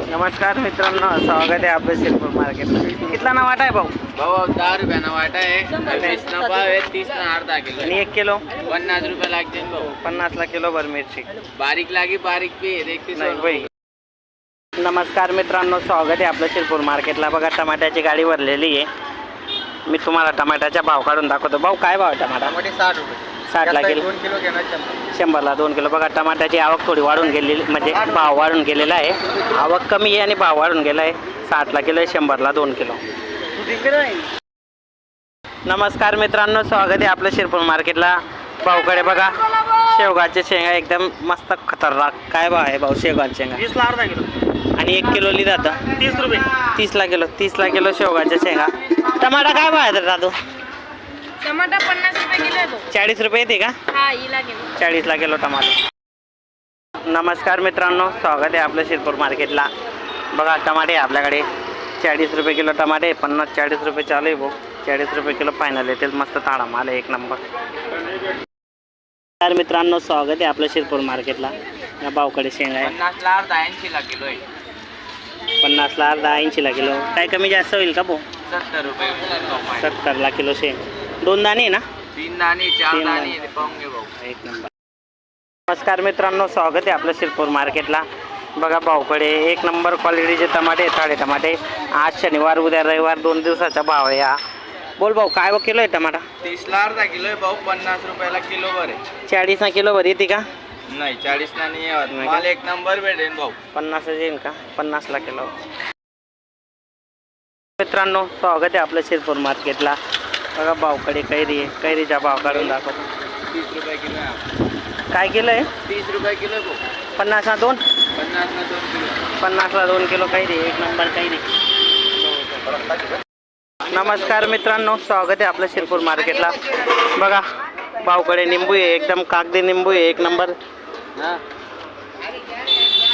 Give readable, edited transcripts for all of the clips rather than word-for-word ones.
नमस्कार मित्रांनो, स्वागत आहे आपलं शिरपूर मार्केटला. कितला ना वाटा आहे भाऊ? भाऊ 10 रुपयाना वाटा आहे, 20 ना पाव आहे, 30 ना अर्धा किलो आणि 1 किलो 50 रुपये लागते भाऊ. 50 ला किलो भर मिरची. बारीक लागी बारीक बी आहे, देखते नाही बाई. नमस्कार मित्रांनो, स्वागत आहे आपलं शिरपूर मार्केटला. बघा टमाट्याची गाडी भरलेली आहे. मी तुम्हाला टमाट्याचा भाव काढून दाखवतो. भाऊ काय भाव आहे टमाटा? 60 रुपये 60 ला किलो. 2 किलो घेणार 100 ला 2 किलो. बघा टमाट्याची आवक थोडी वाढून गेलेली, म्हणजे भाव वाढून गेलेला आहे. आवक कमी आहे आणि भाव वाढून गेला आहे. 60 ला किलो आहे, 100 ला 2 किलो. नमस्कार मित्रांनो, स्वागत आहे आपलं शिरपूर मार्केटला. भाऊकडे बघा शेवगाचे शेंगा एकदम मस्त खतरनाक. काय भाव आहे भाऊ शेवगाचे शेंगा? 20 ला अर्धा किलो आणि 1 किलो ली जातं 30 रुपये. 30 ला किलो. 30 ला किलो शेवगाच्या शेंगा. टमाटा काय भाव आहे दादू? टमाटा 50 रुपये किलो आहे तो. 40 रुपये येते का? हा हिला किलो. 40 ला किलो टमाटे. नमस्कार मित्रांनो, स्वागत आहे आपलं शिरपूर मार्केटला. बघा टमाटे आपल्याकडे 40 रुपये किलो टमाटे. 50-40 रुपये चालू आहे भाऊ. 40 रुपये किलो फायनल येतील. मस्त ताडा माल आहे, एक नंबर. तर मित्रांनो, स्वागत आहे आपलं शिरपूर मार्केटला. या भावकडे शेंगा आहे 50 ला अर्धा 80 ला किलो आहे. 50 ला अर्धा 80 ला किलो. काय कमी जास्त होईल का भाऊ? 70 रुपये 70 ला किलो शेंग. 2 दाणे आहे ना? 3 दाणे 4 तीन दाणे दाणे. पाहून घे भाऊ. एक नंबर. नमस्कार मित्रांनो, स्वागत आहे आपलं शिरपूर मार्केटला. बघा भाऊकडे एक नंबर क्वालिटीचे टमाटे, थाळे टमाटे. आज शनिवार, उद्या रविवार, 2 दिवसाचा भाव आहे हा. बोल भाऊ काय किलो आहे टमाटा? 30 ला अर्धा किलो आहे भाऊ. 50 रुपयाला किलो वर आहे. 40 ना किलो भर येते का? नाही 40 ला नाही येत. नाही माल का? एक नंबर भेटेल भाऊ. 50 येईल का? 50 ला किलो. मित्रांनो, स्वागत आहे आपलं शिरपूर मार्केटला. बघा भाऊकडे कैरी आहे. कैरीचा भाव काढून दाखवतो. 30 रुपये किलो आहे. काय किलो आहे? 30 रुपये किलो आहे भाऊ. 50 ना 2? 50 ला 2 किलो. 50 ला 2 किलो कैरी. एक नंबर कैरी. नमस्कार मित्रांनो, स्वागत आहे आपलं शिरपूर मार्केटला. बघा भाऊकडे निंबू आहे, एकदम कागदी निंबू आहे, एक नंबर. हा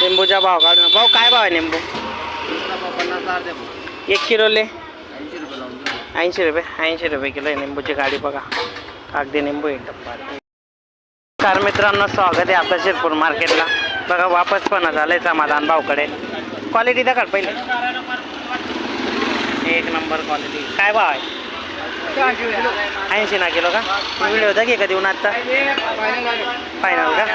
निंबूचा भाव काढून. भाऊ काय भाव आहे निंबू? 50 अर्धे भाऊ. 1 किलोले 80 रुपये लावून देऊ. 80 रुपये. 80 रुपये किलो आहे निंबूची गाडी. बघा कागदी निंबू आहे एकदम भारी. नमस्कार मित्रांनो, स्वागत आहे आपलं शिरपूर मार्केटला. बघा वापस पण झालंय समाधान भाऊकडे. क्वालिटी दाखल पहिले. एक नंबर क्वालिटी. काय भाव आहे? 80 ना किलो का? व्हिडिओ होता की कधी उन्हात फायनल का?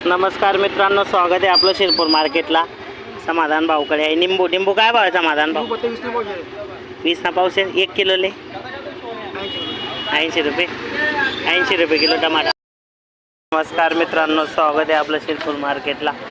नमस्कार मित्रांनो, स्वागत आहे आपलं शिरपूर मार्केटला. समाधान भाऊकडे आहे निंबू. निंबू काय भाव आहे समाधान भाऊ? 20 ना पाऊस आहे. 1 किलोले 80 रुपये. 80 रुपये किलो टमाटा. नमस्कार मित्रांनो, स्वागत आहे आपलं शिरपूर मार्केटला.